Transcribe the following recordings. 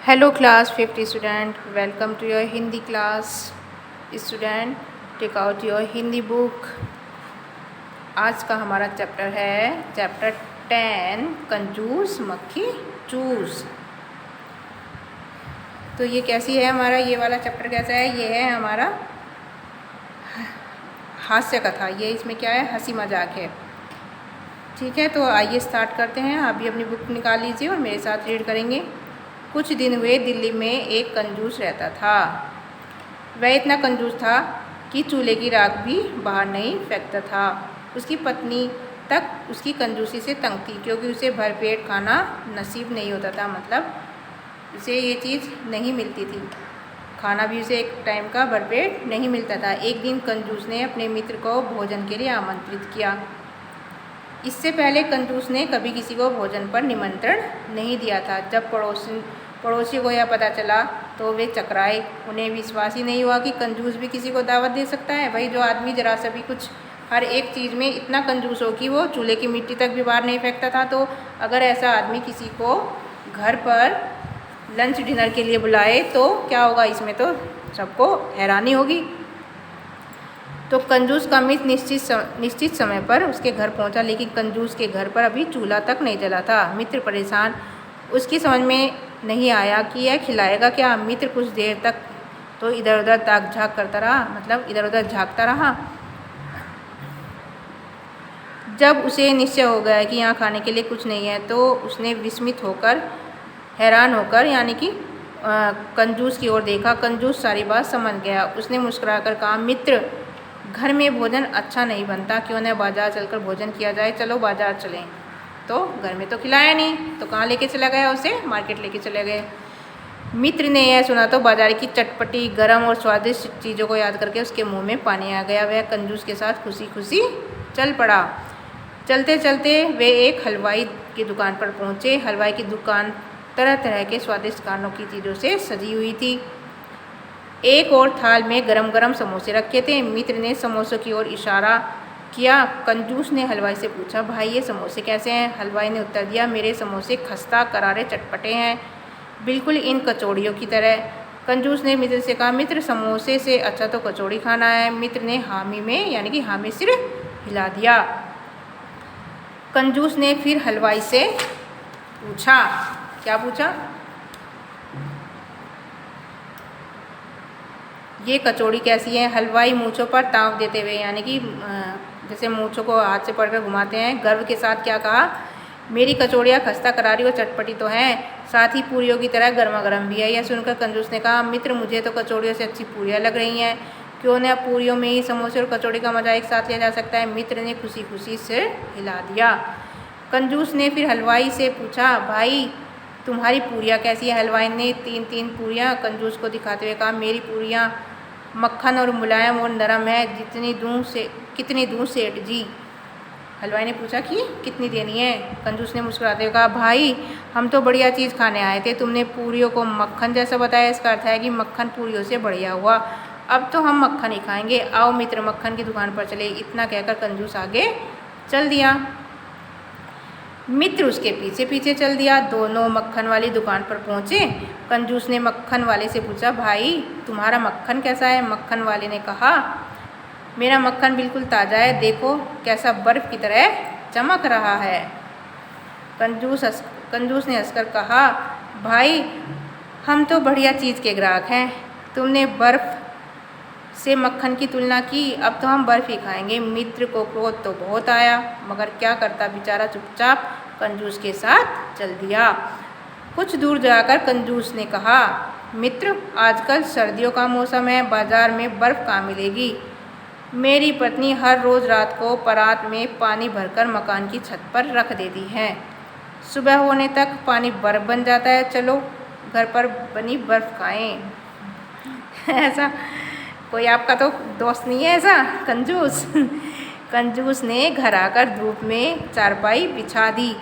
Hello class 50 student, welcome to your Hindi class. Student, take out your Hindi book. आज का हमारा chapter है chapter 10 कंजूस मक्खी चूस। तो ये कैसी है हमारा ये वाला चैप्टर कैसा है? ये है हमारा हास्य कथा। ये इसमें क्या है? हंसी मजाक है। ठीक है, तो आइए स्टार्ट करते हैं। आप भी अपनी बुक निकाल लीजिए और मेरे साथ रीड करेंगे। कुछ दिन हुए दिल्ली में एक कंजूस रहता था। वह इतना कंजूस था कि चूल्हे की राख भी बाहर नहीं फेंकता था। उसकी पत्नी तक उसकी कंजूसी से तंग थी, क्योंकि उसे भरपेट खाना नसीब नहीं होता था। मतलब उसे ये चीज़ नहीं मिलती थी, खाना भी उसे एक टाइम का भरपेट नहीं मिलता था। एक दिन कंजूस ने अपने मित्र को भोजन के लिए आमंत्रित किया। इससे पहले कंजूस ने कभी किसी को भोजन पर निमंत्रण नहीं दिया था। जब पड़ोसी को यह पता चला तो वे चकराए। उन्हें विश्वास ही नहीं हुआ कि कंजूस भी किसी को दावत दे सकता है। भाई, जो आदमी जरा सा भी कुछ हर एक चीज़ में इतना कंजूस हो कि वो चूल्हे की मिट्टी तक भी बाहर नहीं फेंकता था, तो अगर ऐसा आदमी किसी को घर पर लंच डिनर के लिए बुलाए तो क्या होगा? इसमें तो सबको हैरानी होगी। तो कंजूस का मित्र निश्चित समय पर उसके घर पहुंचा, लेकिन कंजूस के घर पर अभी चूल्हा तक नहीं जला था। मित्र परेशान, उसकी समझ में नहीं आया कि यह खिलाएगा क्या। मित्र कुछ देर तक तो इधर उधर ताक झाँक करता रहा, मतलब इधर उधर झाँकता रहा। जब उसे निश्चय हो गया कि यहाँ खाने के लिए कुछ नहीं है, तो उसने विस्मित होकर, हैरान होकर यानी कि कंजूस की ओर देखा। कंजूस सारी बात समझ गया। उसने मुस्कुराकर कहा, मित्र, घर में भोजन अच्छा नहीं बनता, क्यों न बाजार चलकर भोजन किया जाए। चलो बाजार चलें। तो घर में तो खिलाया नहीं, तो कहाँ लेके चला गया? उसे मार्केट लेके चले गए। मित्र ने यह सुना तो बाजार की चटपटी, गरम और स्वादिष्ट चीज़ों को याद करके उसके मुंह में पानी आ गया। वह कंजूस के साथ खुशी खुशी चल पड़ा। चलते चलते वे एक हलवाई की दुकान पर पहुँचे। हलवाई की दुकान तरह तरह के स्वादिष्ट खानों की चीज़ों से सजी हुई थी। एक और थाल में गरम गरम समोसे रखे थे। मित्र ने समोसों की ओर इशारा किया। कंजूस ने हलवाई से पूछा, भाई ये समोसे कैसे हैं? हलवाई ने उत्तर दिया, मेरे समोसे खस्ता करारे चटपटे हैं, बिल्कुल इन कचौड़ियों की तरह। कंजूस ने मित्र से कहा, मित्र, समोसे से अच्छा तो कचौड़ी खाना है। मित्र ने हामी में यानी कि हामी सिर हिला दिया। कंजूस ने फिर हलवाई से पूछा, क्या पूछा? ये कचौड़ी कैसी है? हलवाई मूँछों पर ताव देते हुए यानी कि जैसे मूँछों को हाथ से पकड़कर घुमाते हैं, गर्व के साथ क्या कहा, मेरी कचौड़ियाँ खस्ता करारी और चटपटी तो हैं, साथ ही पूरियों की तरह गर्मा गर्म भी है। यह सुनकर कंजूस ने कहा, मित्र, मुझे तो कचौड़ियों से अच्छी पूरियाँ लग रही हैं, क्यों न पूरियों में ही समोसे और कचौड़ी का मजा एक साथ लिया जा सकता है। मित्र ने खुशी खुशी सिर हिला दिया। कंजूस ने फिर हलवाई से पूछा, भाई तुम्हारी पूरियाँ कैसी है? हलवाई ने तीन तीन पूरियाँ कंजूस को दिखाते हुए कहा, मेरी पूरियाँ मक्खन और मुलायम और नरम है, कितनी दूँ सेठ जी? हलवाई ने पूछा कि कितनी देनी है? कंजूस ने मुस्कुराते हुए कहा, भाई हम तो बढ़िया चीज़ खाने आए थे, तुमने पूरियों को मक्खन जैसा बताया, इसका अर्थ है कि मक्खन पूरियों से बढ़िया हुआ। अब तो हम मक्खन ही खाएंगे, आओ मित्र मक्खन की दुकान पर चले। इतना कहकर कंजूस आगे चल दिया। मित्र उसके पीछे पीछे चल दिया। दोनों मक्खन वाली दुकान पर पहुँचे। कंजूस ने मक्खन वाले से पूछा, भाई तुम्हारा मक्खन कैसा है? मक्खन वाले ने कहा, मेरा मक्खन बिल्कुल ताज़ा है, देखो कैसा बर्फ़ की तरह चमक रहा है। कंजूस ने हंसकर कहा, भाई हम तो बढ़िया चीज़ के ग्राहक हैं, तुमने बर्फ़ से मक्खन की तुलना की, अब तो हम बर्फ़ ही खाएंगे। मित्र को क्रोध तो बहुत आया, मगर क्या करता, बेचारा चुपचाप कंजूस के साथ चल दिया। कुछ दूर जाकर कंजूस ने कहा, मित्र, आजकल सर्दियों का मौसम है, बाजार में बर्फ़ कहाँ मिलेगी? मेरी पत्नी हर रोज़ रात को परात में पानी भरकर मकान की छत पर रख देती है, सुबह होने तक पानी बर्फ़ बन जाता है, चलो घर पर बनी बर्फ़ खाएं। ऐसा कोई आपका तो दोस्त नहीं है ऐसा कंजूस? कंजूस ने घर आकर धूप में चारपाई बिछा दी।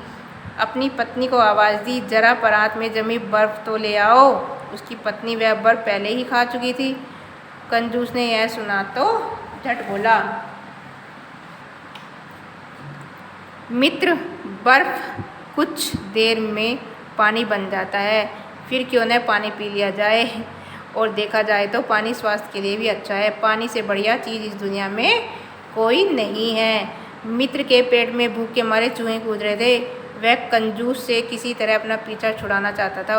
अपनी पत्नी को आवाज़ दी, जरा परात में जमी बर्फ़ तो ले आओ। उसकी पत्नी वह बर्फ़ पहले ही खा चुकी थी। कंजूस ने यह सुना तो झट बोला, मित्र, बर्फ़ कुछ देर में पानी बन जाता है, फिर क्यों न पानी पी लिया जाए। और देखा जाए तो पानी स्वास्थ्य के लिए भी अच्छा है। पानी से बढ़िया चीज़ इस दुनिया में कोई नहीं है। मित्र के पेट में भूख के मारे चूहे कूद रहे थे। वह कंजूस से किसी तरह अपना पीछा छुड़ाना चाहता था।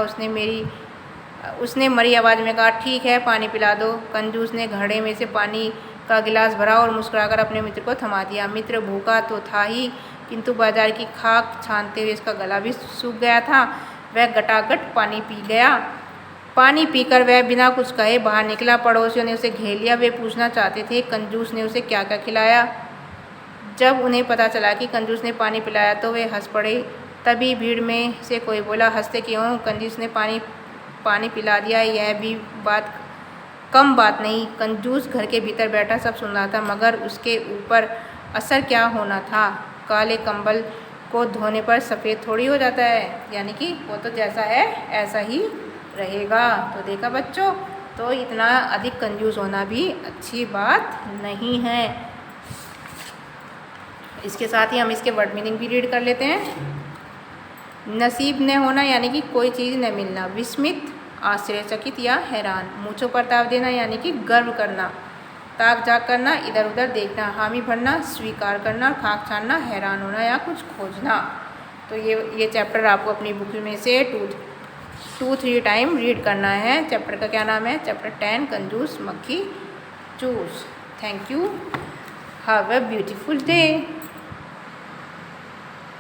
उसने मरी आवाज़ में कहा, ठीक है पानी पिला दो। कंजूस ने घड़े में से पानी का गिलास भरा और मुस्कुराकर अपने मित्र को थमा दिया। मित्र भूखा तो था ही, किंतु बाजार की खाक छानते हुए इसका गला भी सूख गया था। वह गटागट पानी पी गया। पानी पीकर वह बिना कुछ कहे बाहर निकला। पड़ोसियों ने उसे घेर लिया। वे पूछना चाहते थे कंजूस ने उसे क्या क्या खिलाया। जब उन्हें पता चला कि कंजूस ने पानी पिलाया तो वे हंस पड़े। तभी भीड़ में से कोई बोला, हंसते क्यों, कंजूस ने पानी पिला दिया, यह भी कम बात नहीं। कंजूस घर के भीतर बैठा सब सुन रहा था, मगर उसके ऊपर असर क्या होना था। काले कंबल को धोने पर सफ़ेद थोड़ी हो जाता है, यानी कि वो तो जैसा है ऐसा ही रहेगा। तो देखा बच्चों, तो इतना अधिक कंजूस होना भी अच्छी बात नहीं है। इसके साथ ही हम इसके वर्ड मीनिंग भी रीड कर लेते हैं। नसीब न होना यानी कि कोई चीज़ न मिलना। विस्मित, आश्चर्यचकित या हैरान। मूँछों पर ताव देना यानी कि गर्व करना। ताक झाक करना, इधर उधर देखना। हामी भरना, स्वीकार करना। खाक छानना, हैरान होना या कुछ खोजना। तो ये चैप्टर आपको अपनी बुक में से 2-3 टाइम रीड करना है। चैप्टर का क्या नाम है? चैप्टर 10, कंजूस मक्खी चूस। Thank you. Have a beautiful day.